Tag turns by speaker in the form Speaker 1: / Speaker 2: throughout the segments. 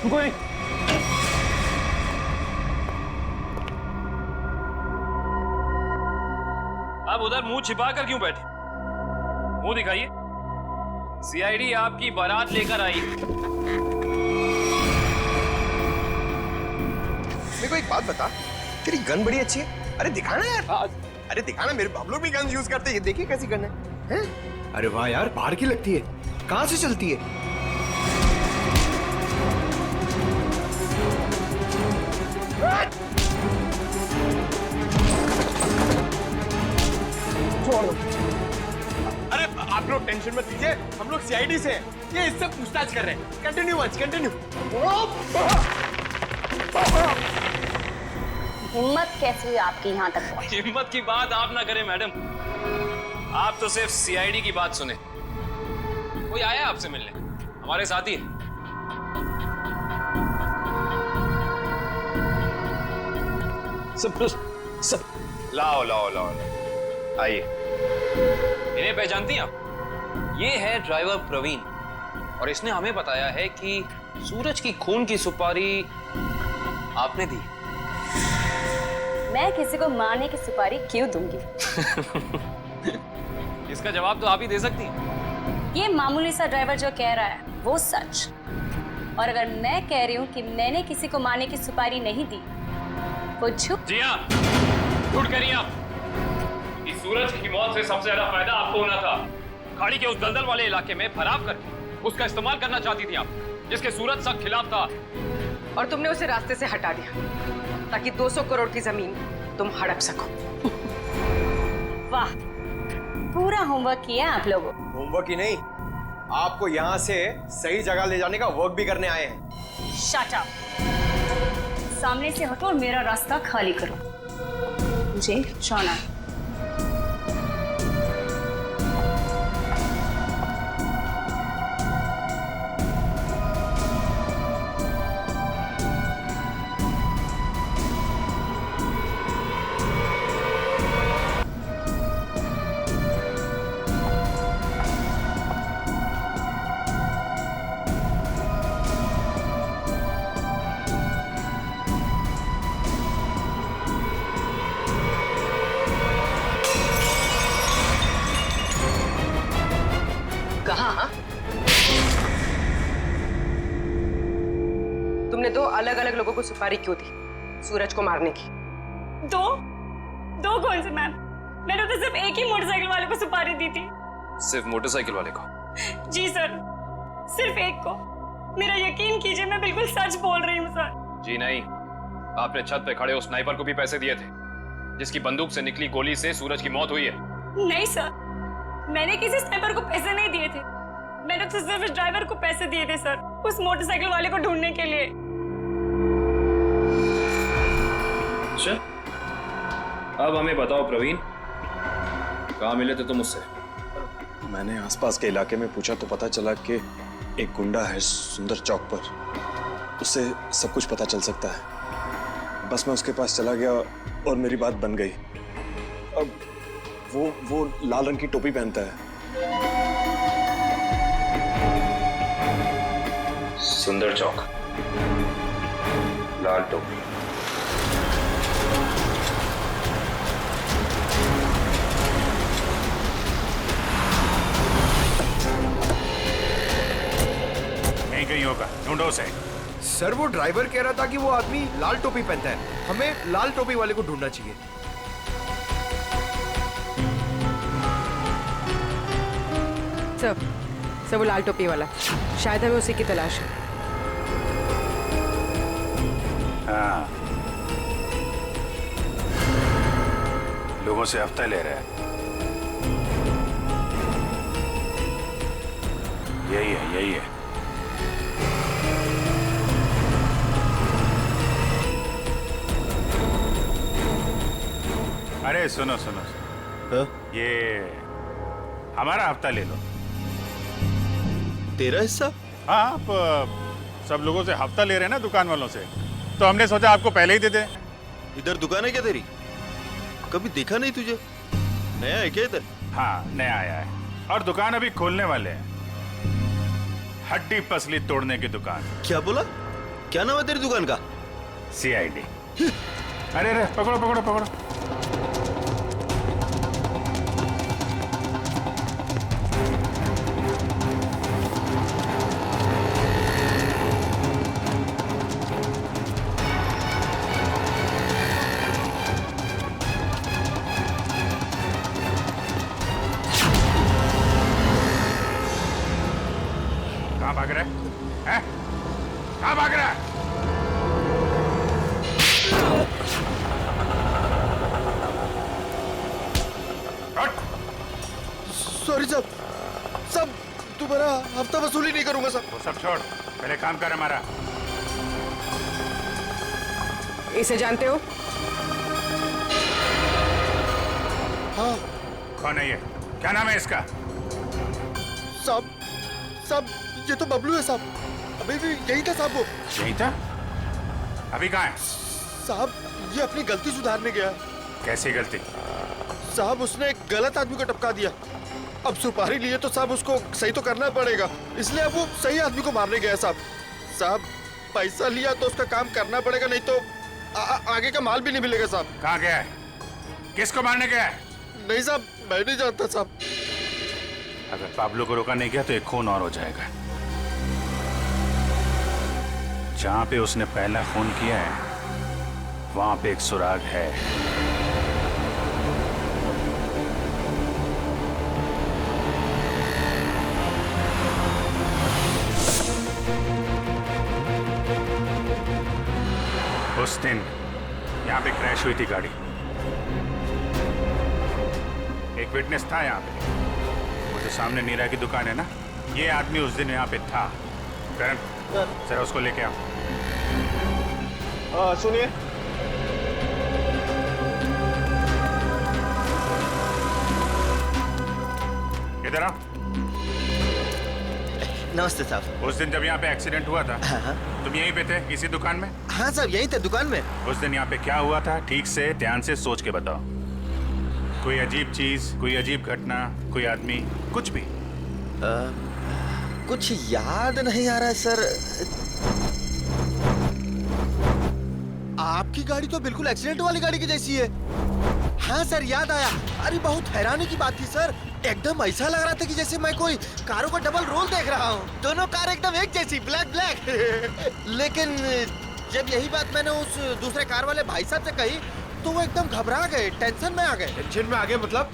Speaker 1: कोई
Speaker 2: आप उधर मुंह छिपा कर क्यों बैठे? मुंह दिखाइए। सीआईडी आपकी बारात लेकर आई।
Speaker 3: मेरे को एक बात बता, तेरी गन बड़ी अच्छी है। अरे दिखाना यार। अरे दिखाना, मेरे हम लोग भी गन यूज करते हैं। ये देखिए कैसी गन है? अरे वाह यार, बाहर की लगती है। कहाँ से चलती है? अरे आप लोग टेंशन मत लीजिए, हम लोग सीआईडी से हैं। ये इससे पूछताछ कर रहे हैं। Continue once, continue.
Speaker 4: हिम्मत कैसे हुई आपकी यहाँ तक पहुंची?
Speaker 2: हिम्मत की बात आप ना करें मैडम, आप तो सिर्फ सीआईडी की बात सुने। कोई आया आपसे मिलने? हमारे साथी है।
Speaker 3: सब
Speaker 2: लाओ लाओ लाओ, आइए। इन्हें पहचानती हैं आप? ये है ड्राइवर प्रवीण, और इसने हमें बताया है कि सूरज की खून की सुपारी आपने दी।
Speaker 4: मैं किसी को मारने की सुपारी क्यों दूंगी?
Speaker 2: इसका जवाब तो आप ही दे सकती हैं।
Speaker 4: ये मामूली सा ड्राइवर जो कह रहा है वो सच, और अगर मैं कह रही हूँ कि मैंने किसी को मारने की सुपारी नहीं दी, वो झूठ।
Speaker 2: जी हाँ, झूठ करिए आप। इस सूरज की मौत से सबसे ज्यादा फायदा आपको होना था। खाड़ी के उस दलदल वाले इलाके में फराव करके उसका इस्तेमाल करना चाहती थी आप, जिसके सूरज सख्त खिलाफ था।
Speaker 5: और तुमने उसे रास्ते से हटा दिया ताकि 200 करोड़ की जमीन तुम हड़प सको।
Speaker 4: वाह, पूरा होमवर्क किया आप लोगों।
Speaker 3: होमवर्क ही नहीं, आपको यहाँ से सही जगह ले जाने का वर्क भी करने आए हैं।
Speaker 4: शट अप, सामने से हटो और मेरा रास्ता खाली करो। मुझे जाना है।
Speaker 5: कहाँ? तुमने 2 अलग-अलग लोगों को सुपारी क्यों दी सूरज को मारने की?
Speaker 6: दो कौन से मैम? मैंने तो सिर्फ एक ही मोटरसाइकिल वाले को सुपारी दी थी।
Speaker 2: सिर्फ मोटरसाइकिल वाले को?
Speaker 6: जी सर, सिर्फ एक को। मेरा यकीन कीजिए, मैं बिल्कुल सच बोल रही हूँ सर।
Speaker 2: जी नहीं, आपने छत पे खड़े उस स्नाइपर को भी पैसे दिए थे, जिसकी बंदूक से निकली गोली से सूरज की मौत हुई है।
Speaker 6: नहीं सर, मैंने किसी स्नाइपर को पैसे नहीं दिए थे। मैंने तो सिर्फ ड्राइवर को पैसे दिए थे सर, उस मोटरसाइकिल वाले को ढूंढने के लिए।
Speaker 2: अच्छा, अब हमें बताओ प्रवीण, कहाँ मिले थे तुम उससे?
Speaker 3: मैंने आसपास के इलाके में पूछा तो पता चला कि एक गुंडा है सुंदर चौक पर, उससे सब कुछ पता चल सकता है। बस मैं उसके पास चला गया और मेरी बात बन गई। अब वो लाल रंग की टोपी पहनता है।
Speaker 2: सुंदर चौक, लाल टोपी।
Speaker 1: कहीं होगा, ढूंढो उसे।
Speaker 3: सर वो ड्राइवर कह रहा था कि वो आदमी लाल टोपी पहनता है, हमें लाल टोपी वाले को ढूंढना चाहिए।
Speaker 5: सर वो लाल टोपी वाला, शायद हमें उसी की तलाश है।
Speaker 1: हाँ, लोगों से हफ्ता ले रहा है। यही है। अरे सुनो, ये हमारा हफ्ता ले लो।
Speaker 3: तेरा हिस्सा?
Speaker 1: हाँ, आप सब लोगों से हफ्ता ले रहे हैं ना दुकान वालों से, तो हमने सोचा आपको पहले ही दे दें।
Speaker 7: इधर दुकान है क्या तेरी? कभी देखा नहीं तुझे? नया है क्या इधर?
Speaker 1: हाँ, नया आया है और दुकान अभी खोलने वाले हैं। हड्डी पसली तोड़ने की दुकान।
Speaker 7: क्या बोला? क्या नाम है तेरी दुकान का?
Speaker 1: CID। अरे अरे पकड़ो पकड़ो पकड़ो। कहाँ भाग रहा है? हैं? कहाँ भाग रहा है?
Speaker 7: सॉरी साहब, साहब तुम्हारा हफ्ता वसूली नहीं करूंगा साहब।
Speaker 1: वो सब छोड़, पहले काम कर हमारा।
Speaker 5: इसे जानते हो?
Speaker 7: हाँ
Speaker 1: कौन है ये? क्या नाम है इसका?
Speaker 7: साहब, साहब ये तो बबलू है साहब। अभी भी यही था साहब वो।
Speaker 1: यही था? अभी कहाँ है?
Speaker 7: साहब ये अपनी गलती सुधारने गया है।
Speaker 1: कैसी गलती?
Speaker 7: साहब उसने एक गलत आदमी को टपका दिया। अब सुपारी लिए तो साहब उसको सही तो करना पड़ेगा, इसलिए अब वो सही आदमी को मारने गया साहब। साहब पैसा लिया तो उसका काम करना पड़ेगा, नहीं तो आगे का माल भी नहीं मिलेगा साहब।
Speaker 1: कहाँ गया है? किसको मारने गया है?
Speaker 7: नहीं साहब मैं नहीं जानता साहब।
Speaker 1: अगर पाब्लो को रोका नहीं गया तो एक खून और हो जाएगा। जहां पे उसने पहला खून किया है वहां पे एक सुराग है। उस दिन यहाँ पे क्रैश हुई थी गाड़ी। एक विटनेस था यहाँ पे। वो जो सामने नीरा की दुकान है ना, ये आदमी उस दिन यहाँ पे था। करण, जरा उसको लेके आओ।
Speaker 3: सुनिए,
Speaker 1: इधर आओ।
Speaker 7: नमस्ते साहब।
Speaker 1: उस दिन जब यहाँ पे एक्सीडेंट हुआ था, तुम यहीं पे थे इसी दुकान में?
Speaker 7: हाँ साहब यही थे दुकान में।
Speaker 1: उस दिन यहाँ पे क्या हुआ था, ठीक से ध्यान से सोच के बताओ। कोई अजीब चीज, कोई अजीब घटना, कोई आदमी, कुछ भी?
Speaker 7: कुछ याद नहीं आ रहा है सर। आपकी गाड़ी तो बिल्कुल एक्सीडेंट वाली गाड़ी की जैसी है। हाँ सर याद आया। अरे बहुत हैरानी की बात थी सर, एकदम ऐसा लग रहा था कि जैसे मैं कोई कारों का डबल रोल देख रहा हूँ। दोनों कार एकदम एक जैसी, ब्लैक ब्लैक। लेकिन जब यही बात मैंने उस दूसरे कार वाले भाई साहब से कही तो वो एकदम घबरा गए, टेंशन में आ गए।
Speaker 3: टेंशन में आ गए मतलब?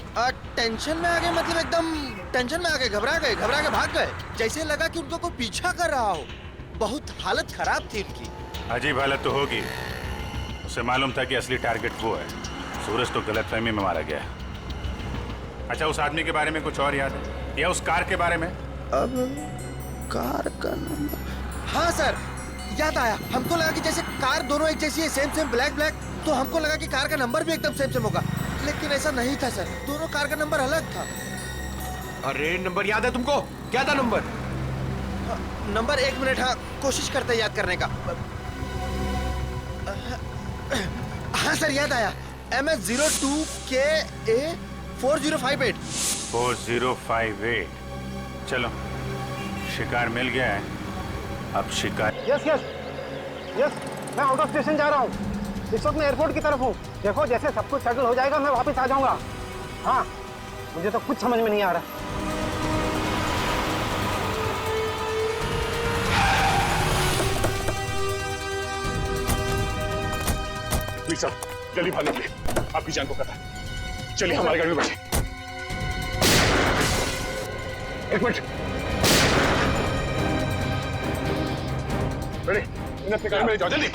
Speaker 7: टेंशन में आ गए मतलब एकदम टेंशन में आ गए, घबरा के भाग गए। जैसे लगा कि उनको कोई पीछा कर रहा हो। बहुत हालत खराब थी उनकी।
Speaker 1: अजीब हालत तो होगी। उसे मालूम था कि असली टारगेट वो है। सूरज तो गलतफहमी में मारा गया है। अच्छा, उस आदमी के बारे में कुछ और याद है या उस कार के बारे में?
Speaker 7: अब कार का नंबर, हाँ सर याद आया। हमको लगा कि जैसे कार दोनों एक जैसी है, सेम ब्लैक ब्लैक, तो हमको लगा कि कार का नंबर भी एकदम सेम होगा, लेकिन ऐसा नहीं था सर। दोनों कार का नंबर अलग था।
Speaker 3: अरे नंबर याद है तुमको? क्या था नंबर?
Speaker 7: नंबर 1 मिनट, हाँ कोशिश करते याद करने का। हाँ सर याद आया, MS02KA 4058।
Speaker 1: 4058। चलो, शिकार मिल गया है। अब शिकार।
Speaker 8: यस, मैं आउट ऑफ स्टेशन जा रहा हूँ। इस वक्त मैं एयरपोर्ट की तरफ हूँ। देखो जैसे सब कुछ सेटल हो जाएगा मैं वापस आ जाऊंगा। हाँ मुझे तो कुछ समझ में नहीं आ रहा।
Speaker 3: जल्दी भागने के लिए, आपकी जान को पता है। चलिए हमारी गाड़ी में बैठे। एक मिनट, इन्हें अपनी गाड़ी में ले जाओ जल्दी।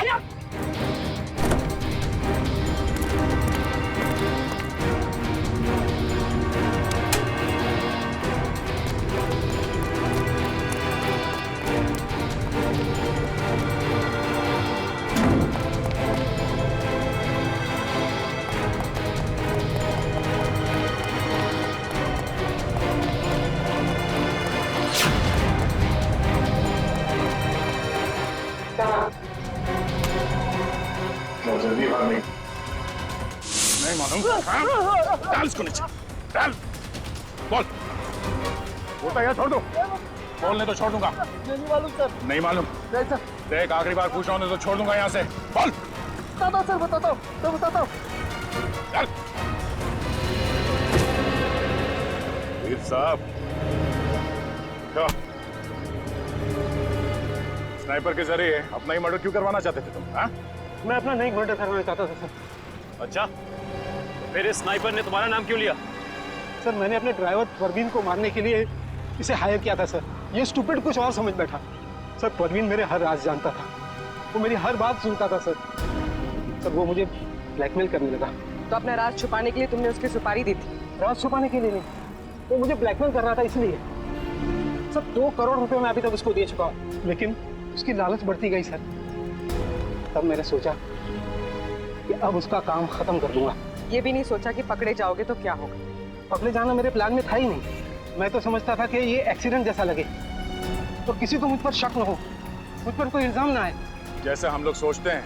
Speaker 3: जल्दी भाग नहीं मालूम। डाल इसको नीचे, डाल। बोल, बोलता है छोड़ दो। बोलने तो छोड़ दूंगा।
Speaker 8: नहीं मालूम सर।
Speaker 3: नहीं मालूम?
Speaker 8: नहीं सर।
Speaker 1: देख आखिरी बार पूछ रहा हूँ तो छोड़ दूंगा यहाँ से। बोल।
Speaker 8: बताता हूँ सर, बताता हूँ, मैं बताता हूँ।
Speaker 1: चल। वीर साहब, क्या स्नाइपर के जरिए अपना ही मर्डर क्यों करवाना चाहते थे तुम? हाँ?
Speaker 8: मैं अपना नहीं मर्डर करवाना चाहता था सर।
Speaker 2: अच्छा, फिर इस स्नाइपर ने तुम्हारा नाम क्यों लिया?
Speaker 8: सर मैंने अपने ड्राइवर परवीन को मारने के लिए इसे हायर किया था सर। ये स्टूपिड कुछ और समझ बैठा। सर परवीन मेरे हर राज जानता था, वो मेरी हर बात सुनता था सर। सर वो मुझे ब्लैकमेल करने लगा।
Speaker 5: तो अपना राज छुपाने के लिए तुमने उसकी सुपारी दी थी?
Speaker 8: राज छुपाने के लिए नहीं, वो मुझे ब्लैकमेल कर रहा था इसलिए। सर 2 करोड़ रुपए मैं अभी तक उसको दे चुका हूँ, लेकिन उसकी लालच बढ़ती गई सर। तब मैंने सोचा कि अब उसका काम खत्म कर दूंगा।
Speaker 5: ये भी नहीं सोचा कि पकड़े जाओगे तो क्या होगा?
Speaker 8: पकड़े जाना मेरे प्लान में था ही नहीं। मैं तो समझता था कि ये एक्सीडेंट जैसा लगे तो किसी को मुझ पर शक न हो, मुझ पर कोई इल्जाम ना आए।
Speaker 1: जैसे हम लोग सोचते हैं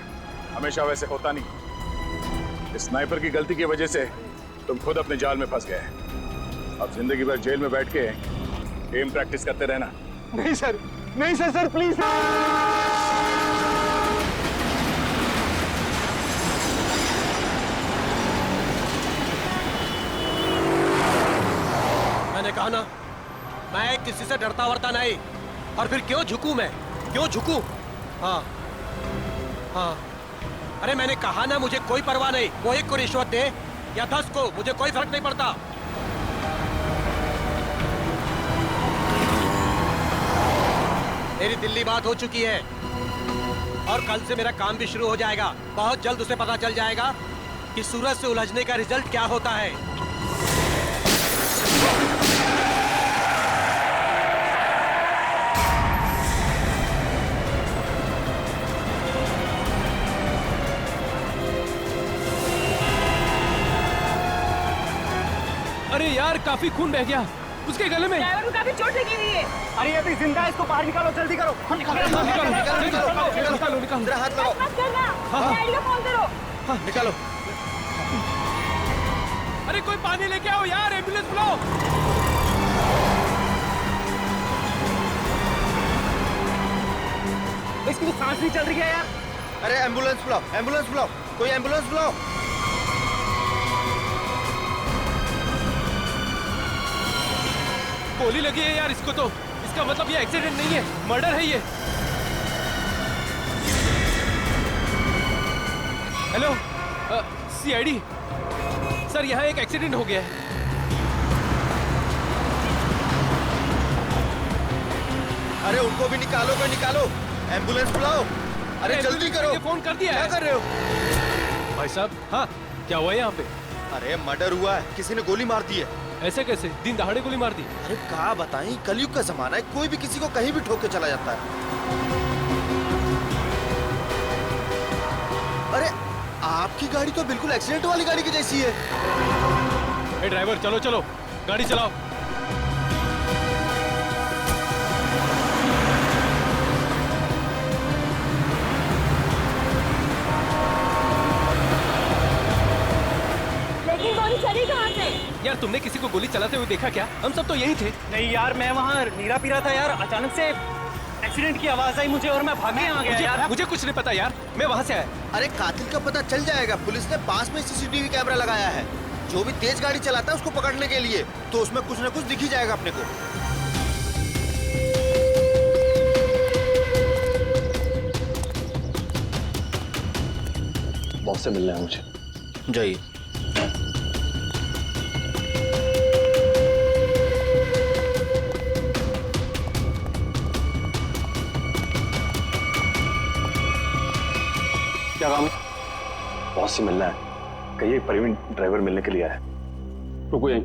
Speaker 1: हमेशा वैसे होता नहीं। इस स्नाइपर की गलती की वजह से तुम खुद अपने जाल में फंस गए। अब जिंदगी भर जेल में बैठ के एम प्रैक्टिस करते रहना।
Speaker 8: नहीं सर, नहीं सर, सर प्लीज।
Speaker 7: मैंने कहा ना, मैं किसी से डरता वरता नहीं। और फिर क्यों झुकूं मैं, क्यों झुकूं? हाँ हाँ, अरे मैंने कहा ना मुझे कोई परवाह नहीं। वो 1 को रिश्वत दे या 10 को, मुझे कोई फर्क नहीं पड़ता। मेरी दिल्ली बात हो चुकी है और कल से मेरा काम भी शुरू हो जाएगा। बहुत जल्द उसे पता चल जाएगा कि सूरज से उलझने का रिजल्ट क्या होता है।
Speaker 9: अरे यार काफी खून बह गया उसके गले में।
Speaker 6: ड्राइवर को काफी चोट लगी हुई है।
Speaker 8: अरे अभी जिंदा है, इसको बाहर निकालो, जल्दी करो।
Speaker 7: निकालो
Speaker 6: जरा हाथ लगाओ। मत करना, डैडी को फोन करो।
Speaker 7: निकालो।
Speaker 9: अरे कोई पानी लेके आओ यार, एम्बुलेंस बुलाओ।
Speaker 8: इसकी तो सांस नहीं चल रही है यार।
Speaker 7: अरे एम्बुलेंस बुलाओ, एम्बुलेंस बुलाओ, कोई एम्बुलेंस बुलाओ।
Speaker 9: गोली लगी है यार इसको तो। इसका मतलब ये एक्सीडेंट नहीं है, मर्डर है ये। हेलो सीआईडी सर, यहाँ एक एक्सीडेंट हो गया है।
Speaker 7: अरे उनको भी निकालो, कोई निकालो, एम्बुलेंस बुलाओ। अरे जल्दी करो।
Speaker 9: फोन कर दिया
Speaker 7: क्या कर रहे हो?
Speaker 9: भाई साहब, हाँ क्या हुआ है यहाँ पे?
Speaker 7: अरे मर्डर हुआ है, किसी ने गोली मार दी है।
Speaker 9: ऐसे कैसे? दिन दहाड़े गोली मार दी?
Speaker 7: अरे क्या बताएं, कलयुग का जमाना है, कोई भी किसी को कहीं भी ठोक के चला जाता है। अरे आपकी गाड़ी तो बिल्कुल एक्सीडेंट वाली गाड़ी की जैसी है।
Speaker 9: ए ड्राइवर, चलो चलो गाड़ी चलाओ।
Speaker 6: लेकिन गोली चली कहाँ से?
Speaker 9: यार तुमने किसी को गोली चलाते हुए देखा क्या? हम सब तो यही थे।
Speaker 8: नहीं यार, मैं वहाँ नीरा पीरा था यार, अचानक से एक्सीडेंट की आवाज आई मुझे और मैं भागे आ गया यार।
Speaker 9: मुझे कुछ नहीं पता यार, मैं वहाँ से आया।
Speaker 7: अरे कातिल का पता चल जाएगा, पुलिस ने पास में सीसीटीवी कैमरा लगाया है। जो भी तेज गाड़ी चलाता है उसको पकड़ने के लिए, तो उसमें कुछ ना कुछ दिख ही जाएगा अपने को।
Speaker 3: बॉस से मिलना है मुझे।
Speaker 7: जाइए।
Speaker 3: क्या काम है? बॉस से मिलना है, कहिए प्रवीण ड्राइवर मिलने के लिए आया है। रुको यहीं।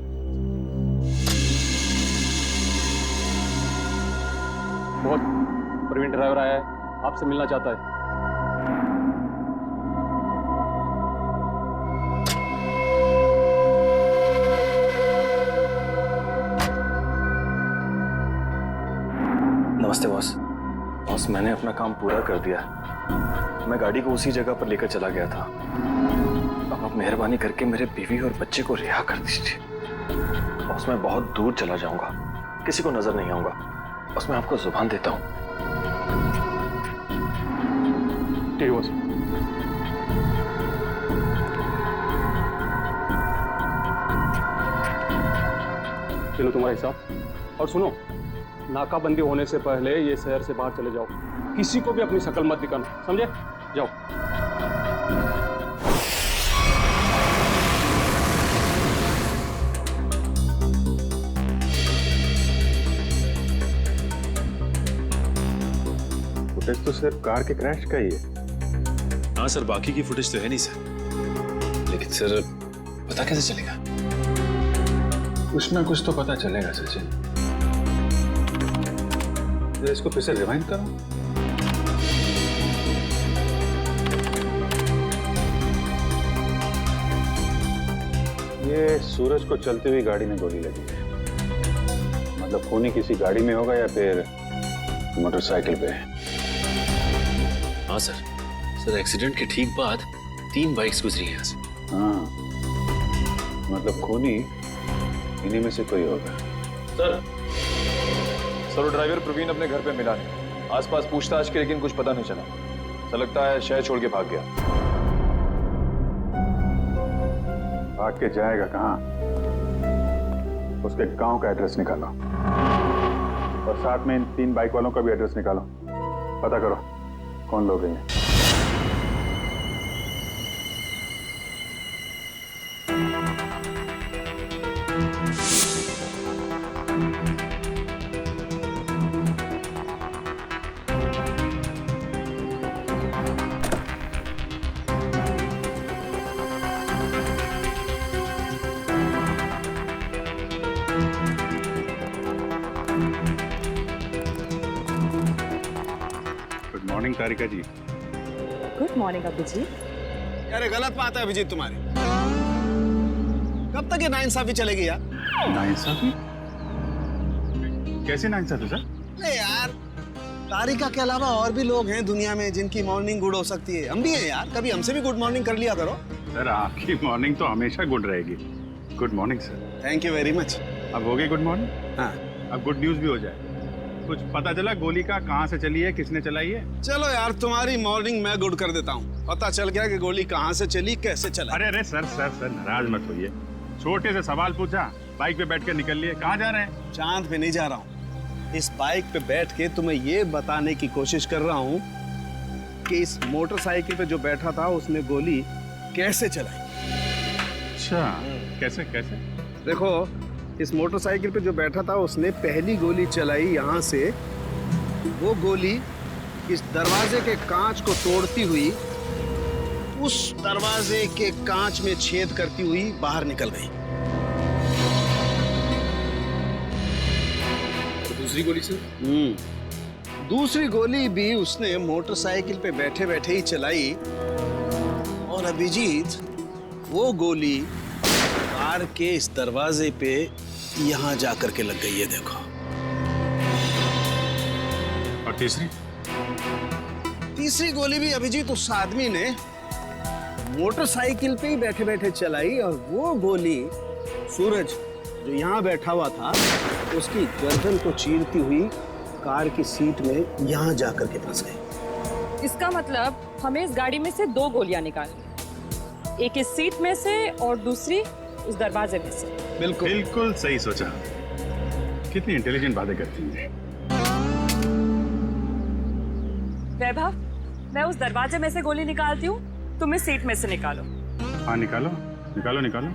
Speaker 10: बहुत प्रवीण ड्राइवर आया है, आपसे मिलना चाहता है।
Speaker 3: नमस्ते बॉस। बॉस मैंने अपना काम पूरा कर दिया। मैं गाड़ी को उसी जगह पर लेकर चला गया था। अब आप मेहरबानी करके मेरे बीवी और बच्चे को रिहा कर दीजिए। बॉस मैं बहुत दूर चला जाऊंगा, किसी को नजर नहीं आऊंगा। बस मैं आपको जुबान देता हूं।
Speaker 10: ठीक है बॉस। चलो तुम्हारा हिसाब। और सुनो, नाकाबंदी होने से पहले ये शहर से बाहर चले जाओ, किसी को भी अपनी शक्ल मत दिखाना, समझे? जाओ।
Speaker 1: फुटेज तो सिर्फ कार के क्रैश का ही है।
Speaker 3: हाँ सर, बाकी की फुटेज तो है नहीं सर। लेकिन सर पता कैसे चलेगा?
Speaker 1: कुछ ना कुछ तो पता चलेगा सचिन। इसको फिर से रिवाइंड करो। ये सूरज को चलती हुई गाड़ी में गोली लगी है। मतलब खूनी किसी गाड़ी में होगा या फिर मोटरसाइकिल पे।
Speaker 3: हाँ सर। सर एक्सीडेंट के ठीक बाद 3 बाइक्स गुजरी हैं यहाँ से।
Speaker 1: हाँ, मतलब खूनी इन्हीं में से कोई होगा।
Speaker 11: सर वो ड्राइवर प्रवीण अपने घर पे मिला नहीं। आसपास पूछताछ की, लेकिन कुछ पता नहीं चला। ऐसा लगता है शहर छोड़ के भाग गया।
Speaker 1: भाग के जाएगा कहाँ? उसके गांव का एड्रेस निकालो और साथ में इन 3 बाइक वालों का भी एड्रेस निकालो। पता करो कौन लोग हैं ये। गुड मॉर्निंग तारिका जी।
Speaker 5: गुड मॉर्निंग अभी जी।
Speaker 7: अरे गलत बात है अभिजीत तुम्हारी। कब तक ये नाइंसाफी चलेगी यार?
Speaker 1: नाइंसाफी? कैसी नाइंसाफी सर?
Speaker 7: नहीं यार, तारिका के अलावा और भी लोग हैं दुनिया में जिनकी मॉर्निंग गुड हो सकती है। हम भी हैं यार, कभी हमसे भी गुड मॉर्निंग कर लिया करो।
Speaker 1: सर आपकी मॉर्निंग तो हमेशा गुड रहेगी। Good morning sir.
Speaker 7: Thank you very much.
Speaker 1: अब हो गई गुड मॉर्निंग?
Speaker 7: हाँ,
Speaker 1: अब गुड न्यूज भी हो जाए। कुछ पता चला गोली का कहाँ से चली है, किसने चलाई है?
Speaker 7: चलो यार तुम्हारी मॉर्निंग मैं गुड कर देता हूँ। पता चल गया कि गोली कहाँ से चली, कैसे चला।
Speaker 1: अरे अरे सर सर सर नाराज मत होइए। छोटे से सवाल पूछा, बाइक पे बैठ कर निकल लिए। कहाँ जा रहे हैं?
Speaker 7: चांद पे नहीं जा रहा हूँ। इस बाइक पे बैठ के तुम्हें ये बताने की कोशिश कर रहा हूँ कि इस मोटरसाइकिल पे जो बैठा था उसने गोली कैसे चलाई।
Speaker 1: अच्छा, कैसे कैसे?
Speaker 7: देखो, इस मोटरसाइकिल पे जो बैठा था उसने पहली गोली चलाई यहाँ से। वो गोली इस दरवाजे के कांच को तोड़ती हुई उस दरवाजे के कांच में छेद करती हुई बाहर निकल गई।
Speaker 3: दूसरी गोली से?
Speaker 7: दूसरी गोली भी उसने मोटरसाइकिल पे बैठे बैठे ही चलाई। और अभिजीत, वो गोली कार के इस दरवाजे पे यहाँ जाकर के लग गई है, देखो।
Speaker 1: और तीसरी?
Speaker 7: तीसरी गोली भी अभिजीत उस आदमी ने मोटरसाइकिल पे ही बैठे बैठे चलाई। और वो गोली सूरज जो यहाँ बैठा हुआ था उसकी गर्दन को चीरती हुई कार की सीट में यहाँ जाकर के फंस गई।
Speaker 5: इसका मतलब हमें इस गाड़ी में से 2 गोलियां निकालनी, एक इस सीट में से और दूसरी उस दरवाजे में से।
Speaker 7: बिल्कुल
Speaker 1: बिल्कुल सही सोचा। कितनी इंटेलिजेंट बातें करती हैं।
Speaker 5: वैभव, मैं उस दरवाजे में से गोली निकालती हूँ, तुम इस सीट में से निकालो।
Speaker 1: हाँ निकालो निकालो निकालो।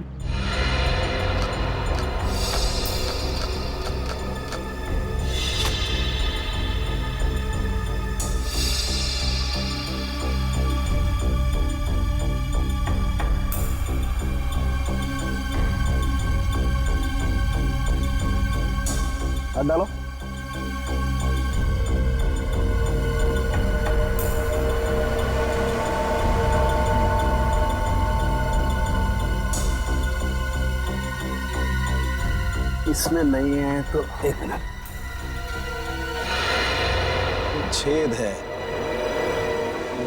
Speaker 7: हाथ डालो। इसमें नहीं है तो एक मिनट, छेद है,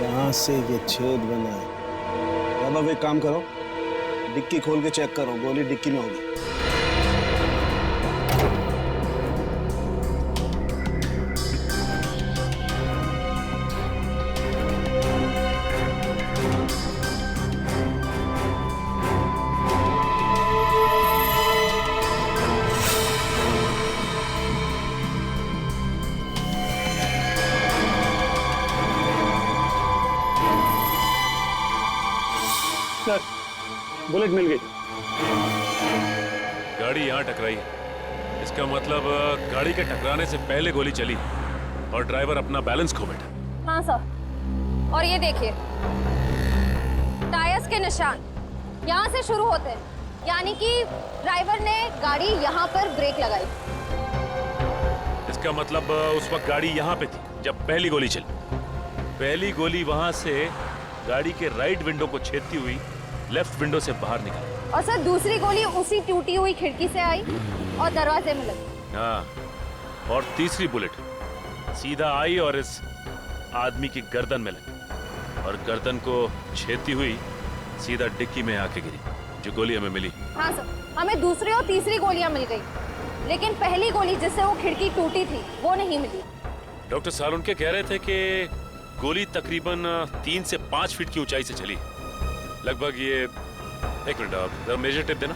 Speaker 7: यहां से ये छेद बना है। अब एक काम करो, डिक्की खोल के चेक करो, गोली डिक्की में होगी।
Speaker 10: सर बुलेट मिल गई।
Speaker 12: गाड़ी यहाँ टकराई है, इसका मतलब गाड़ी के टकराने से पहले गोली चली और ड्राइवर अपना बैलेंस खो बैठा।
Speaker 4: हाँ सर, और ये देखिए टायर्स के निशान यहाँ से शुरू होते हैं, यानी कि ड्राइवर ने गाड़ी यहाँ पर ब्रेक लगाई।
Speaker 12: इसका मतलब उस वक्त गाड़ी यहाँ पे थी जब पहली गोली चली। पहली गोली वहां से गाड़ी के राइट विंडो को छेदती हुई लेफ्ट विंडो से बाहर निकली।
Speaker 4: और सर दूसरी गोली उसी टूटी हुई खिड़की से आई और दरवाजे में लगी।
Speaker 12: हाँ, और तीसरी बुलेट सीधा आई और इस आदमी की गर्दन में लगी और गर्दन को छेदती हुई सीधा डिक्की में आके गिरी, जो गोली हमें मिली।
Speaker 4: हाँ सर, हमें दूसरी और तीसरी गोलियां मिल गई, लेकिन पहली गोली जिससे वो खिड़की टूटी थी वो नहीं मिली।
Speaker 12: डॉक्टर सालुनके कह रहे थे कि गोली तकरीबन 3 से 5 फीट की ऊंचाई से चली, लगभग ये 1 मिनट आप जरा मेजर टेप देना।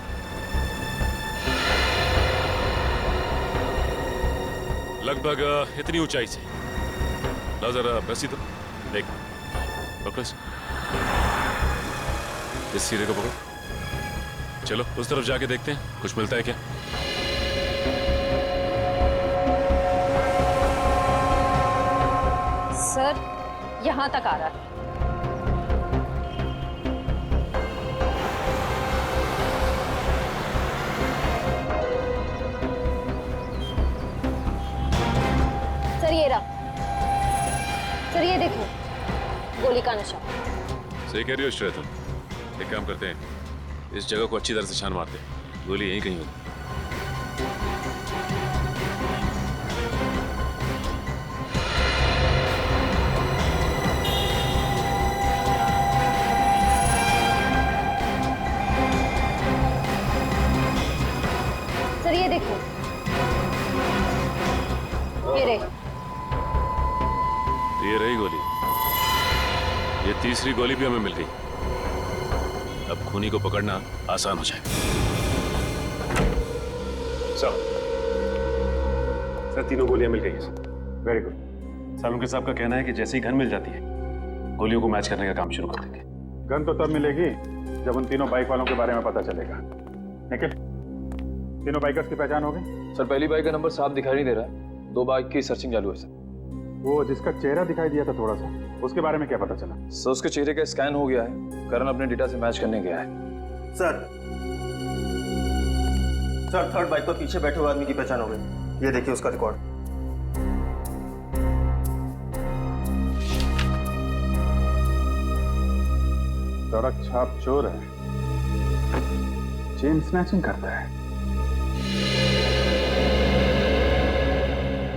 Speaker 12: लगभग इतनी ऊंचाई से। ला जरा रस्सी दो, देख पकड़ो इस सीधे को पकड़ो। चलो उस तरफ जाके देखते हैं कुछ मिलता है क्या।
Speaker 4: सर यहाँ तक आ रहा है। सर ये रहा, सर ये देखो गोली का निशान।
Speaker 12: सही कह रही हो श्रेया तुम। एक काम करते हैं, इस जगह को अच्छी तरह से छान मारते हैं, गोली यहीं कहीं होगी।
Speaker 4: सर ये देखो,
Speaker 12: ये रही गोली। ये तीसरी गोली भी हमें मिल गई। अब खूनी को पकड़ना आसान हो जाए।
Speaker 3: सर तीनों गोलियां मिल गई हैं सर। Very good. सालुनके साहब का कहना है कि जैसे ही गन मिल जाती है गोलियों को मैच करने का काम शुरू कर देंगे।
Speaker 1: गन तो तब मिलेगी जब उन तीनों बाइक वालों के बारे में पता चलेगा। निखिल, तीनों बाइकर्स की पहचान हो गई?
Speaker 11: सर पहली बाइक का नंबर साफ दिखाई नहीं दे रहा है, 2 बाइक की सर्चिंग चालू है सर।
Speaker 1: वो जिसका चेहरा दिखाई दिया था थोड़ा सा, उसके बारे में क्या पता चला?
Speaker 11: सर उसके चेहरे का स्कैन हो गया है, करण अपने डेटा से मैच करने गया है।
Speaker 7: सर थर्ड बाइक पर पीछे बैठे हुए आदमी की पहचान हो गई। ये देखिए उसका रिकॉर्ड।
Speaker 1: सड़क छाप चोर है, चेन स्नैचिंग करता है।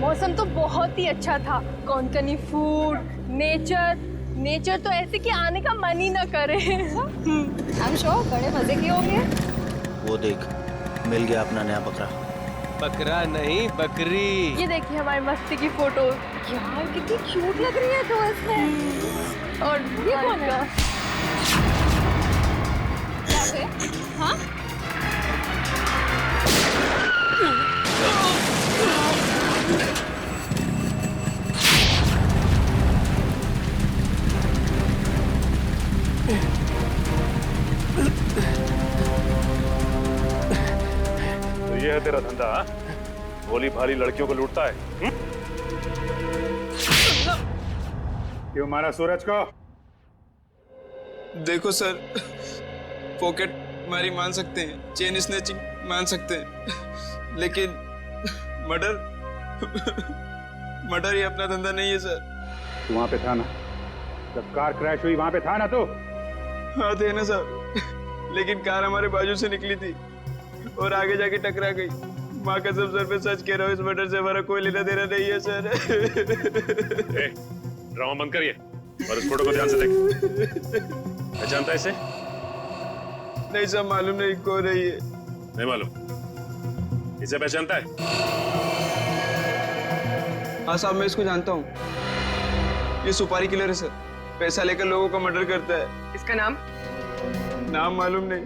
Speaker 6: मौसम तो बहुत ही अच्छा था, कोंकणी फूड, नेचर तो ऐसे कि आने का मन ही ना करे।
Speaker 4: I'm sure बड़े मजे की होंगे।
Speaker 7: वो देख, मिल गया अपना नया बकरा।
Speaker 9: बकरा नहीं बकरी।
Speaker 6: ये देखिए हमारी मस्ती की फोटो।
Speaker 4: यार कितनी क्यूट लग रही है तो इसमें।
Speaker 6: और ये कौन का?
Speaker 4: हाँ?
Speaker 12: तो ये है तेरा धंधा? भोली भाली लड़कियों को लूटता है।
Speaker 1: क्यों मारा सूरज को?
Speaker 13: देखो सर, पॉकेट मारी मान सकते हैं, चेन स्नैचिंग मान सकते हैं, लेकिन मर्डर ये अपना धंधा नहीं है सर।
Speaker 1: तू वहां पे था ना जब कार क्रैश हुई? वहां पे था ना तू?
Speaker 13: हाँ थे ना सर, लेकिन कार हमारे बाजू से निकली थी और आगे जाके टकरा गई। माँ कसम सर पे सच कह रहा हूँ, इस मर्डर से हमारा कोई लेना देना नहीं है सर।
Speaker 12: ड्रामा बंद करिए और इस फोटो को ध्यान से देख। पहचानता है इसे?
Speaker 13: नहीं सर, मालूम नहीं कौन है ये।
Speaker 12: नहीं मालूम? इसे पहचानता है?
Speaker 13: हाँ साहब, मैं इसको जानता हूँ। ये सुपारी किलर है सर, पैसा लेकर लोगों का मर्डर करता है।
Speaker 5: इसका नाम?
Speaker 13: नाम मालूम नहीं,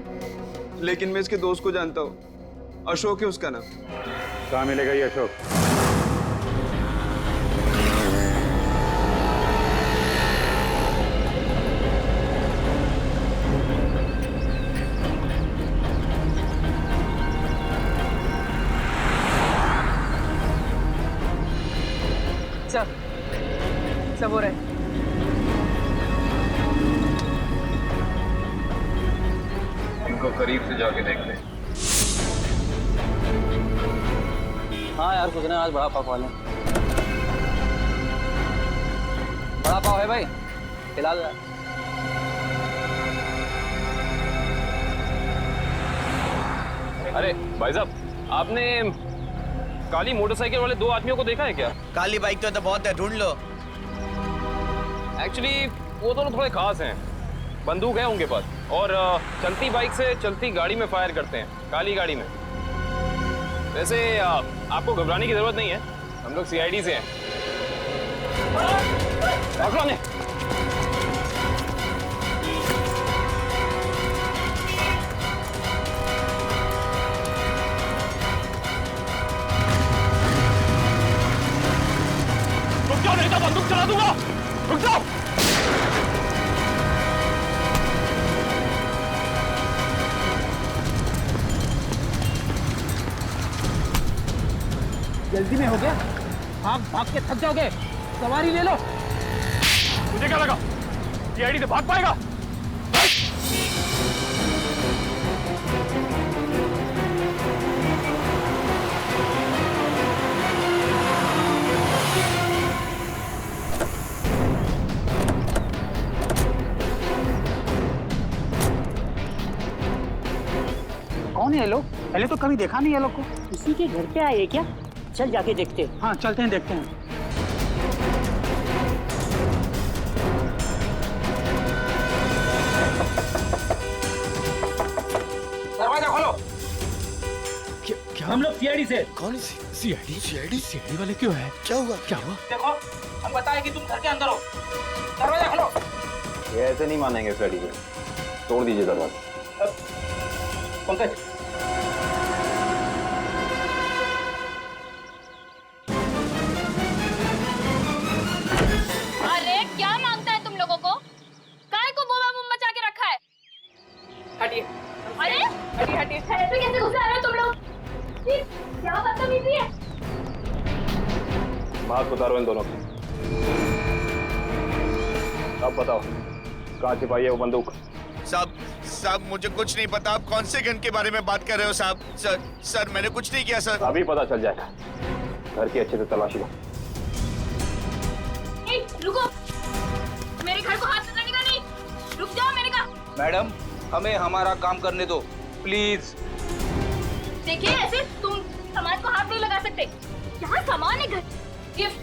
Speaker 13: लेकिन मैं इसके दोस्त को जानता हूँ। अशोक है उसका नाम।
Speaker 1: कहाँ मिलेगा ये अशोक?
Speaker 11: करीब से जाके देखते हैं।
Speaker 14: हाँ यार, कुछ ना, आज बड़ा पाव वाले बड़ा पाव है भाई, खिला दो।
Speaker 2: अरे भाई साहब, आपने काली मोटरसाइकिल वाले 2 आदमियों को देखा है क्या?
Speaker 7: काली बाइक तो बहुत है, ढूंढ लो।
Speaker 2: एक्चुअली वो दोनों थोड़े खास हैं। बंदूक है उनके पास और चलती बाइक से चलती गाड़ी में फायर करते हैं, काली गाड़ी में। वैसे आपको घबराने की जरूरत नहीं है, हम लोग सीआईडी से हैं। पकड़ो ने। रुक जाओ नहीं तो बंदूक चला दूंगा। रुक जाओ।
Speaker 8: जल्दी में हो गया, भाग भाग के थक जाओगे, सवारी ले लो।
Speaker 2: तुझे क्या लगा सीआईडी से भाग पाएगा?
Speaker 8: कौन है ये लोग? पहले तो कभी देखा नहीं है लोग को।
Speaker 15: किसी के घर पे आए क्या? चल जाके देखते हैं।
Speaker 8: हाँ चलते हैं, देखते हैं।
Speaker 14: दरवाजा खोलो।
Speaker 8: क्या हम लोग सीआईडी से?
Speaker 7: कौन
Speaker 8: सीआईडी? सीआईडी वाले क्यों है?
Speaker 7: क्या हुआ?
Speaker 8: क्या हुआ?
Speaker 14: देखो, हम बताए कि तुम घर के अंदर हो। दरवाजा खोलो।
Speaker 11: ये ऐसे नहीं मानेंगे फ्रेडी को, तोड़ दीजिए दरवाजा।
Speaker 14: पंकज,
Speaker 6: अरे क्या मांगता है तुम लोगों को? काय को बोबा मुंह मचा के रखा है?
Speaker 5: हटिए।
Speaker 6: अरे
Speaker 5: हटिए हटिए।
Speaker 6: ऐसे कैसे घुस आ रहे हो तुम लोग? ये क्या बदतमीजी है?
Speaker 11: मास्क उतारो इन दोनों की। अब बताओ कहाँ छिपाई है वो बंदूक?
Speaker 7: साहब मुझे कुछ नहीं पता। आप कौन से गन के बारे में बात कर रहे हो साहब? सर मैंने कुछ नहीं किया सर।
Speaker 11: अभी पता चल जाएगा। घर की अच्छे से तलाशी लो।
Speaker 6: रुको, मेरे घर को हाथ लगाने का नहीं। रुक जाओ, मैंने कहा।
Speaker 14: मैडम, हमें हमारा काम करने दो प्लीज।
Speaker 6: देखिए, ऐसे तुम सामान को हाथ नहीं लगा सकते। यहाँ सामान है, घर गिफ्ट।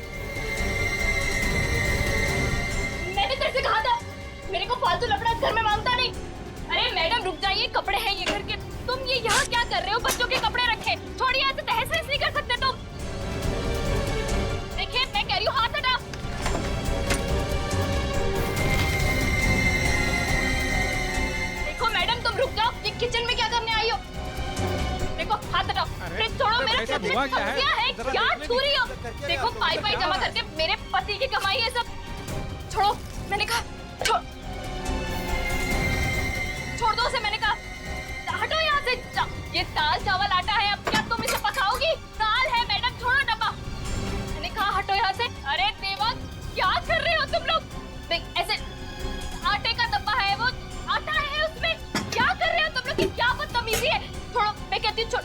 Speaker 6: मैंने तेरे से कहा था मेरे को फालतू लफड़ा घर में मांगता नहीं। अरे मैडम रुक जाइए, कपड़े हैं ये घर के। तुम ये यहाँ क्या कर रहे हो? बच्चों के कपड़े रखे, छोड़िए, ऐसे तहस नहस नहीं कर सकते तुम। देखिए मैं कह रही हूँ, हाथ हटा। देखो मैडम तुम रुक जाओ, ये किचन में क्या करने आई हो? देखो हाथ हटाओ। फ्रिज छोड़ो, मेरा फ्रिज है, क्या छू रही हो? देखो पाई पाई जमा करके मेरे पति की कमाई है सब। छोड़ो, मैंने कहा छोड़ दो उसे, मैंने कहा हटो यहाँ से। ये दाल चावल आटा है, अब क्या तुम इसे पकाओगी? दाल है मैडम, छोड़ो डब्बा। मैंने कहा हटो यहाँ से। अरे देवा, क्या कर रहे हो तुम लोग? देख ऐसे आटे का डब्बा है, वो आटा है उसमें। क्या कर रहे हो तुम लोग? क्या बदतमीजी है? छोड़ो, मैं कहती हूँ छोड़।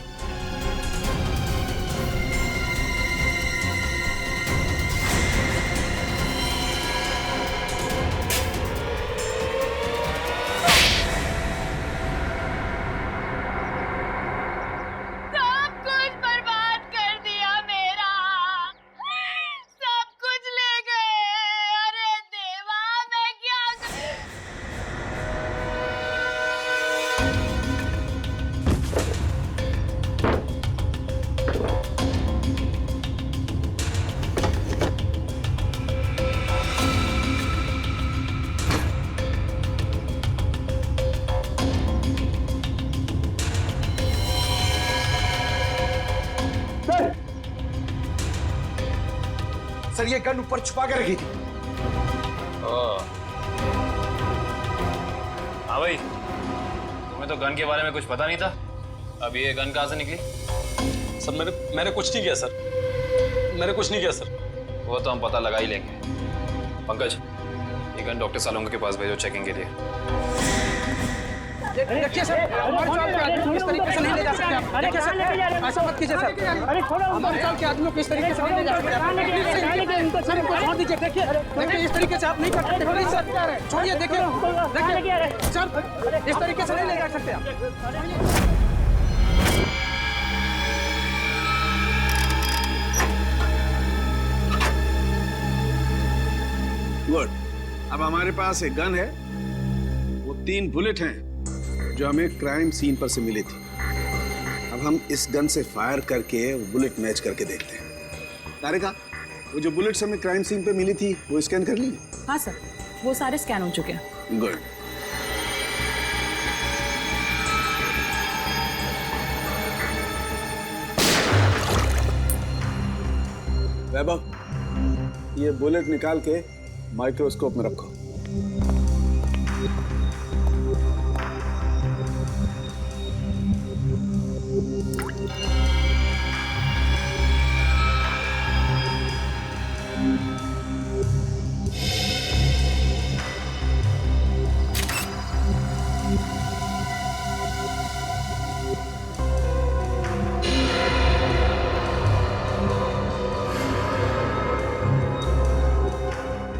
Speaker 7: सर ये गन ऊपर छुपा के रखी थी।
Speaker 2: हाँ भाई, तुम्हें तो गन के बारे में कुछ पता नहीं था। अब ये गन कहाँ से निकली?
Speaker 3: सर मैंने कुछ नहीं किया सर। मैंने कुछ नहीं किया सर।
Speaker 2: वो तो हम पता लगा ही लेंगे। पंकज, ये गन डॉक्टर सालोंगा के पास भेजो चेकिंग के लिए।
Speaker 8: देखिए सर, हमारे चाल के आदमी को इस तरीके से नहीं ले जा सकते आप। देखिए सर, ऐसा मत कीजिए सर। हमारे चाल के आदमी को इस तरीके से नहीं ले जा सकते। सर इनको छोड़ दीजिए। देखिए इस तरीके से आप नहीं कर सकते। प्लीज सर छोड़िए। देखिए सर, इस तरीके से नहीं ले जा सकते आप।
Speaker 16: गुड। अब हमारे पास एक गन है, वो 3 बुलेट हैं जो हमें क्राइम सीन पर से मिली थी। अब हम इस गन से फायर करके वो बुलेट मैच करके देखते हैं। तारिका, वो जो बुलेट्स हमें क्राइम सीन पे मिली थी वो स्कैन कर ली?
Speaker 5: हाँ सर, वो सारे स्कैन हो चुके हैं।
Speaker 16: गुड। वैभव, ये बुलेट निकाल के माइक्रोस्कोप में रखो।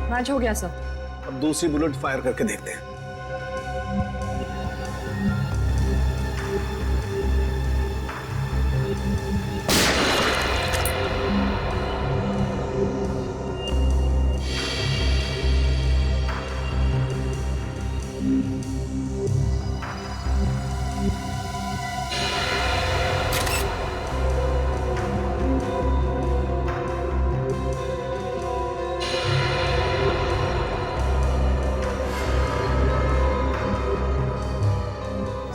Speaker 5: मैच हो गया सर।
Speaker 16: अब दूसरी बुलेट फायर करके देखते हैं।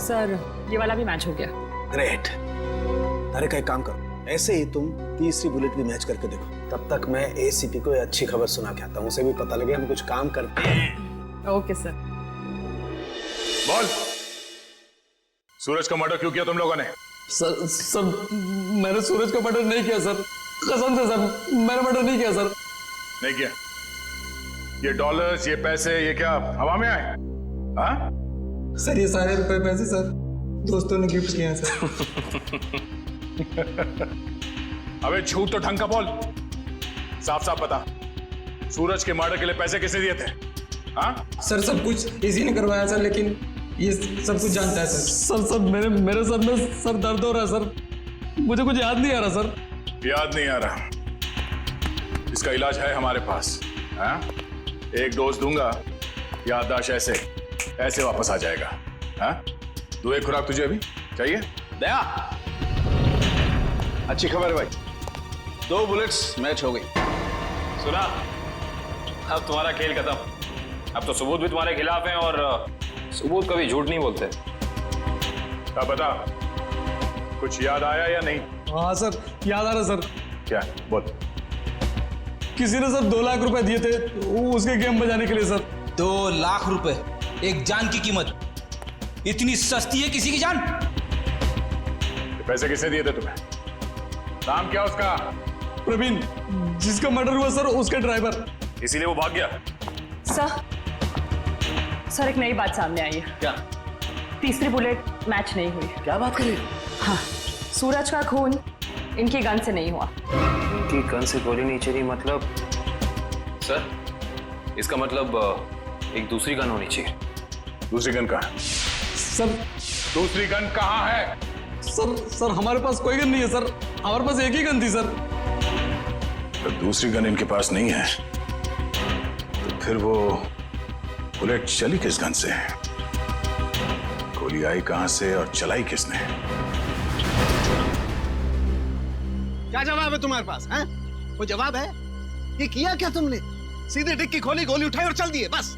Speaker 5: सर ये वाला भी मैच हो गया।
Speaker 16: ग्रेट। अरे का एक काम करो, ऐसे ही तुम तीसरी बुलेट भी मैच करके देखो। तब तक मैं एसीपी को अच्छी खबर सुना के आता हूँ, उसे भी पता लगे हम कुछ काम करते हैं।
Speaker 5: Okay sir.
Speaker 1: बोल, सूरज का मर्डर क्यों किया तुम लोगों ने?
Speaker 9: सर मैंने सूरज का मर्डर नहीं किया सर, कसम से सर, मैंने मर्डर नहीं किया सर।
Speaker 1: नहीं किया? ये डॉलर्स, ये पैसे, ये क्या हवा में आए? हाँ
Speaker 9: सर ये सारे रुपए पैसे सर दोस्तों ने गिफ्ट किए हैं सर।
Speaker 1: अबे झूठ तो ढंग का बोल, साफ साफ बता, सूरज के मर्डर के लिए पैसे किसने दिए थे? हाँ
Speaker 9: सर सब कुछ इसी ने करवाया सर, लेकिन ये सब कुछ जानता है सर। सर मेरे सर में सर दर्द हो रहा है सर, मुझे कुछ याद नहीं आ रहा सर।
Speaker 1: याद नहीं आ रहा? इसका इलाज है हमारे पास। हाँ, एक डोज दूंगा, याददाश्त ऐसे वापस आ जाएगा। हाँ, दो एक खुराक तुझे अभी चाहिए?
Speaker 16: दया, अच्छी खबर है भाई, 2 बुलेट्स मैच हो गई।
Speaker 2: सुना, अब तुम्हारा खेल खत्म। अब तो सबूत भी तुम्हारे खिलाफ हैं और सबूत कभी झूठ नहीं बोलते।
Speaker 1: क्या बता, कुछ याद आया या नहीं?
Speaker 9: हाँ सर याद आ रहा सर।
Speaker 1: क्या? बोल।
Speaker 9: किसी ने सर 2 लाख रुपए दिए थे उसके गेम बजाने के लिए सर।
Speaker 14: 2 लाख रुपए, एक जान की कीमत। इतनी सस्ती है किसी की जान?
Speaker 1: पैसे किसने दिए थे तुम्हें? नाम क्या उसका?
Speaker 9: प्रवीण, जिसका मर्डर हुआ सर उसका ड्राइवर।
Speaker 1: इसीलिए वो भाग गया?
Speaker 5: सर एक नई बात सामने आई है।
Speaker 2: क्या?
Speaker 5: तीसरी बुलेट मैच नहीं हुई।
Speaker 16: क्या बात करें?
Speaker 5: हाँ, सूरज का खून इनकी गन से नहीं हुआ।
Speaker 2: इनकी गन से गोली नहीं चली मतलब? सर इसका मतलब एक दूसरी गन होनी चाहिए।
Speaker 1: दूसरी गन कहाँ?
Speaker 9: सर
Speaker 1: दूसरी गन कहाँ है?
Speaker 9: सर हमारे पास कोई गन नहीं है सर, हमारे पास एक ही गन थी सर।
Speaker 1: तो दूसरी गन इनके पास नहीं है तो फिर वो बुलेट चली किस गन से? गोली आई कहां से और चलाई किसने?
Speaker 7: क्या जवाब है तुम्हारे पास? हैं? कोई जवाब है? ये किया क्या तुमने? सीधे डिक्की खोली, गोली उठाई और चल दिए बस,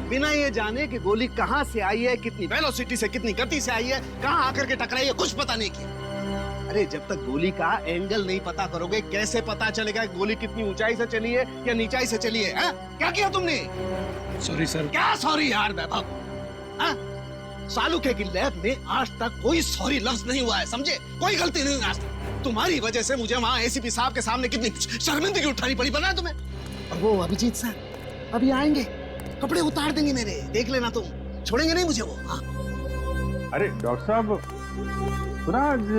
Speaker 7: बिना ये जाने कि गोली कहां से आई है, कितनी वेलोसिटी से, कितनी गति से आई है, कहां आकर के टकराई है, कुछ पता नहीं किया। अरे जब तक गोली का एंगल नहीं पता करोगे कैसे पता चलेगा गोली कितनी ऊंचाई से चली है या नीचाई से चली है? क्या किया तुमने?
Speaker 9: Sorry sir.
Speaker 7: क्या सॉरी यार वैभव? सालुके की लैब में आज तक कोई सॉरी लफ्ज नहीं हुआ है, समझे? कोई गलती नहीं आज तक। तुम्हारी वजह से मुझे वहां एसीपी साहब के सामने कितनी शर्मिंदगी उठानी पड़ी, पता है तुम्हें? और वो अभिजीत सर अभी आएंगे, कपड़े उतार देंगे मेरे, देख लेना तुम, छोड़ेंगे नहीं मुझे वो। हाँ
Speaker 1: अरे डॉक्टर साहब, सुना आज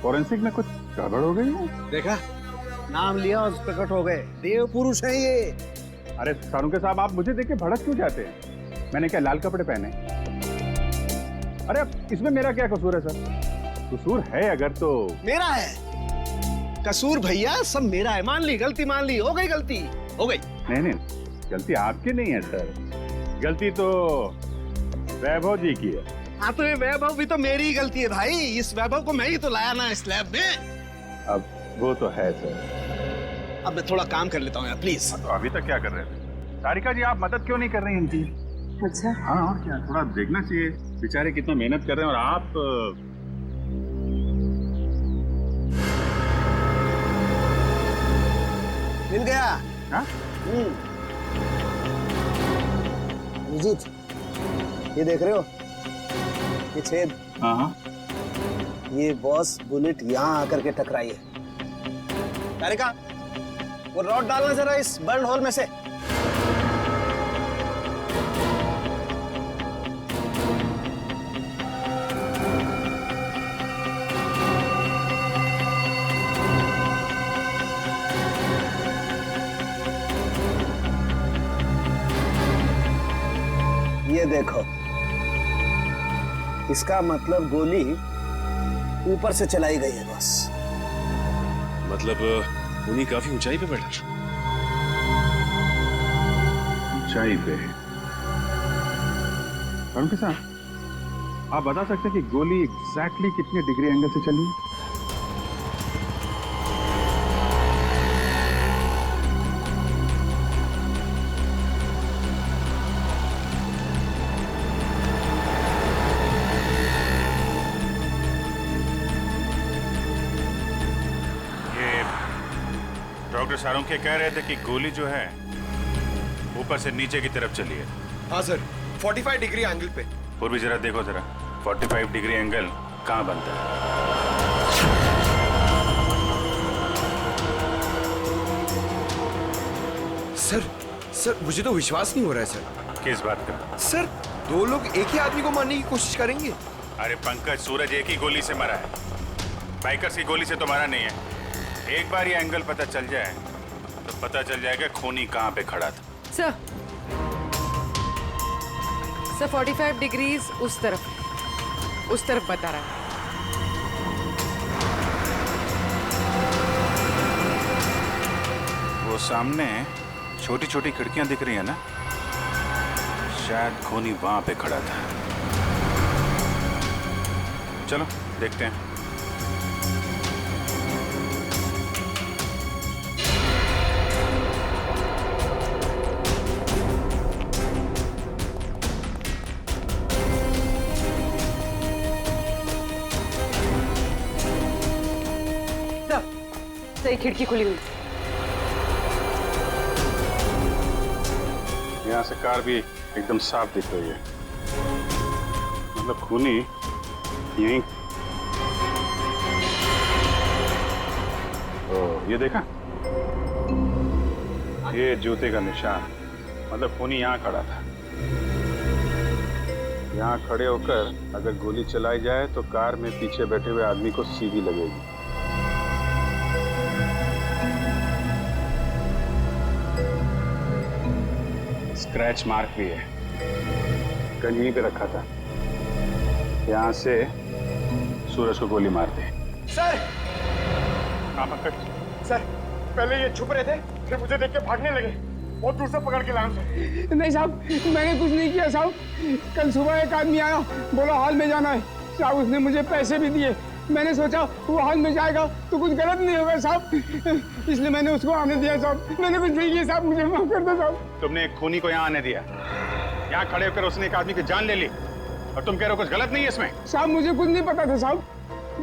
Speaker 1: फॉरेंसिक में कुछ गड़बड़ हो गई है?
Speaker 7: देखा, नाम लिया और प्रकट हो गए। देव पुरुष है ये।
Speaker 1: अरे सारुंके साहब, आप मुझे देख के भड़क क्यों जाते हैं? मैंने क्या लाल कपड़े पहने? अरे अब इसमें मेरा क्या कसूर है सर? कसूर है अगर तो
Speaker 7: मेरा है कसूर भैया, सब मेरा है। मान ली गलती, मान ली, हो गई गलती, हो गई।
Speaker 1: नहीं, गलती आपकी नहीं है सर, गलती तो वैभव जी की है।
Speaker 7: हाँ तो ये वैभव भी तो मेरी ही गलती है भाई। इस वैभव को मैं ही तो लाया ना इस लैब में।
Speaker 1: अब वो तो है सर।
Speaker 7: अब मैं थोड़ा काम कर लेता हूँ यार, प्लीज।
Speaker 1: तो अभी तक क्या कर रहे थे? सारिका जी, आप मदद क्यों नहीं कर रही इनकी?
Speaker 5: अच्छा,
Speaker 1: हाँ और क्या, थोड़ा देखना चाहिए, बेचारे कितना मेहनत कर रहे हैं और आप
Speaker 7: मिल गया।
Speaker 1: हाँ?
Speaker 7: अभिजीत, ये देख रहे हो, ये छेद?
Speaker 1: हाँ।
Speaker 7: ये बॉस बुलेट यहाँ आकर के टकराई है। तारिका, वो रॉड डालना जरा इस बर्न होल में से। ये देखो, इसका मतलब गोली ऊपर से चलाई गई है बस।
Speaker 3: मतलब उन्हीं काफी ऊंचाई पे बैठा।
Speaker 1: ऊंचाई पे? सारुंके साहब, आप बता सकते हैं कि गोली एग्जैक्टली कितने डिग्री एंगल से चली? डॉक्टर सारुंके कह रहे थे कि गोली जो है ऊपर से नीचे की तरफ चली है।
Speaker 7: हाँ सर, 45 डिग्री एंगल पे।
Speaker 1: और भी जरा देखो जरा, 45 डिग्री एंगल कहाँ बनता है?
Speaker 17: सर मुझे तो विश्वास नहीं हो रहा है सर।
Speaker 1: किस बात का?
Speaker 17: सर, दो लोग एक ही आदमी को मारने की कोशिश करेंगे?
Speaker 1: अरे पंकज, सूरज एक ही गोली से मरा है, बाइकर्स की गोली से तो मरा नहीं है। एक बार ये एंगल पता चल जाए तो पता चल जाएगा खूनी कहाँ पे खड़ा था।
Speaker 5: सर 45 डिग्रीज उस तरफ बता रहा है।
Speaker 1: वो सामने छोटी छोटी खिड़कियां दिख रही है ना, शायद खूनी वहां पे खड़ा था। चलो देखते हैं।
Speaker 5: सही, खिड़की खुली हुई।
Speaker 1: यहाँ से कार भी एकदम साफ दिख रही है, मतलब खूनी यहीं। तो ये देखा, ये जूते का निशान, मतलब खूनी यहाँ खड़ा था। यहाँ खड़े होकर अगर गोली चलाई जाए तो कार में पीछे बैठे हुए आदमी को सीधी लगेगी। स्क्रैच मार्क भी है, गन यहीं पे रखा था। यहाँ से सूरज को गोली मार दी।
Speaker 8: सर!
Speaker 1: हाँ पंकज।
Speaker 8: सर, पहले ये छुप रहे थे, फिर मुझे देख के भागने लगे। बहुत दूर से पकड़ के लाया सर। नहीं साहब, मैंने कुछ नहीं किया साहब। कल सुबह एक आदमी आया, बोला हॉल में जाना है साहब। उसने मुझे पैसे भी दिए। मैंने सोचा वो हॉल में जाएगा तो कुछ गलत नहीं होगा साहब, इसलिए मैंने उसको आने दिया साहब। मैंने कुछ नहीं किया साहब, मुझे माफ कर दो साहब।
Speaker 1: तुमने एक खूनी को यहाँ आने दिया, यहाँ खड़े होकर उसने एक आदमी की जान ले ली, और तुम कह रहे हो कुछ गलत नहीं है इसमें?
Speaker 8: साहब मुझे कुछ नहीं पता था साहब।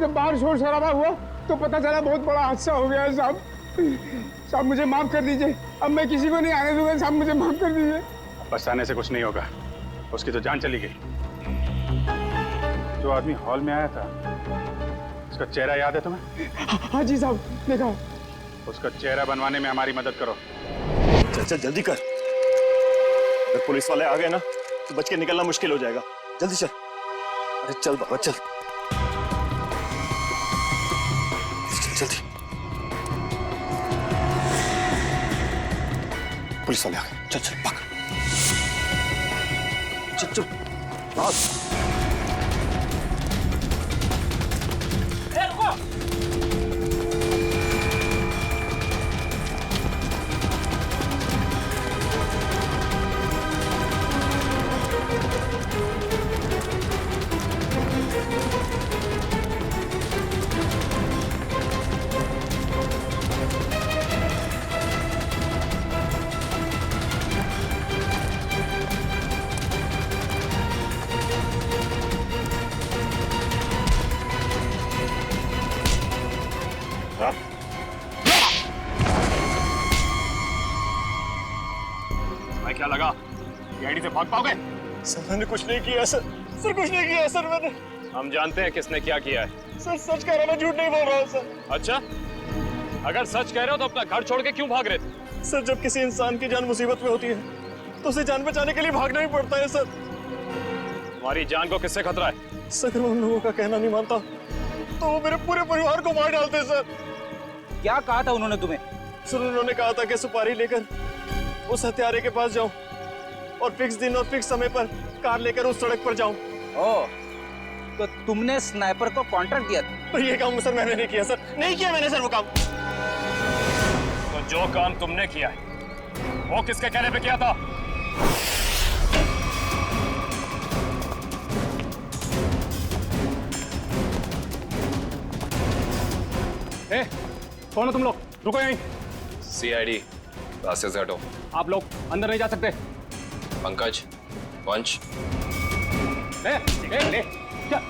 Speaker 8: जब बाहर शोर शराबा हुआ तो पता चला बहुत बड़ा हादसा हो गया है साहब। साहब मुझे माफ कर दीजिए, अब मैं किसी को नहीं आने दूंगा साहब, मुझे माफ कर दीजिए।
Speaker 1: पछताने से कुछ नहीं होगा, उसकी तो जान चली गई। जो आदमी हॉल में आया था, उसका चेहरा याद है तुम्हें?
Speaker 8: हाँ जी साहब, देखा।
Speaker 1: उसका चेहरा बनवाने में हमारी मदद करो।
Speaker 3: चल जल्दी कर, अगर पुलिस वाले आ गए ना तो बच के निकलना मुश्किल हो जाएगा। जल्दी चल। अरे चल बाबा चल, जल्दी। पुलिस वाले आ गए, चल चल भाग। चल चल भाग।
Speaker 1: भाई क्या लगा गाड़ी से भाग पाओगे?
Speaker 3: सर मैंने कुछ नहीं किया सर, सर कुछ नहीं किया सर मैंने।
Speaker 12: हम जानते हैं किसने क्या किया है।
Speaker 3: सर सच कह रहा हूं, झूठ नहीं बोल रहा हूं सर।
Speaker 12: अच्छा, अगर सच कह रहे हो तो अपना घर छोड़ के क्यों भाग रहे थे?
Speaker 3: सर जब किसी इंसान की जान मुसीबत में होती है तो उसे जान बचाने के लिए भागना ही पड़ता है सर।
Speaker 12: तुम्हारी जान को किससे खतरा है?
Speaker 3: सर अगर मैं उन लोगों का कहना नहीं मानता तो वो मेरे पूरे परिवार को मार डालते सर।
Speaker 14: क्या कहा था उन्होंने तुम्हें?
Speaker 3: सर उन्होंने कहा था कि सुपारी लेकर उस हत्यारे के पास जाऊं और फिक्स दिन और फिक्स समय पर कार लेकर उस सड़क पर जाऊं।
Speaker 14: ओह, तो तुमने स्नाइपर को कॉन्ट्रैक्ट दिया था?
Speaker 3: पर ये काम सर मैंने नहीं किया सर, नहीं किया मैंने सर वो काम।
Speaker 12: तो जो काम तुमने किया है वो किसके कहने पे किया था?
Speaker 10: ए, कौन हो तुम लोग? रुको यहीं।
Speaker 2: सीआईडी, रास्ते से हटो।
Speaker 10: आप लोग अंदर नहीं जा सकते।
Speaker 2: पंकज, पंच।
Speaker 10: ले, ले, ले, क्या?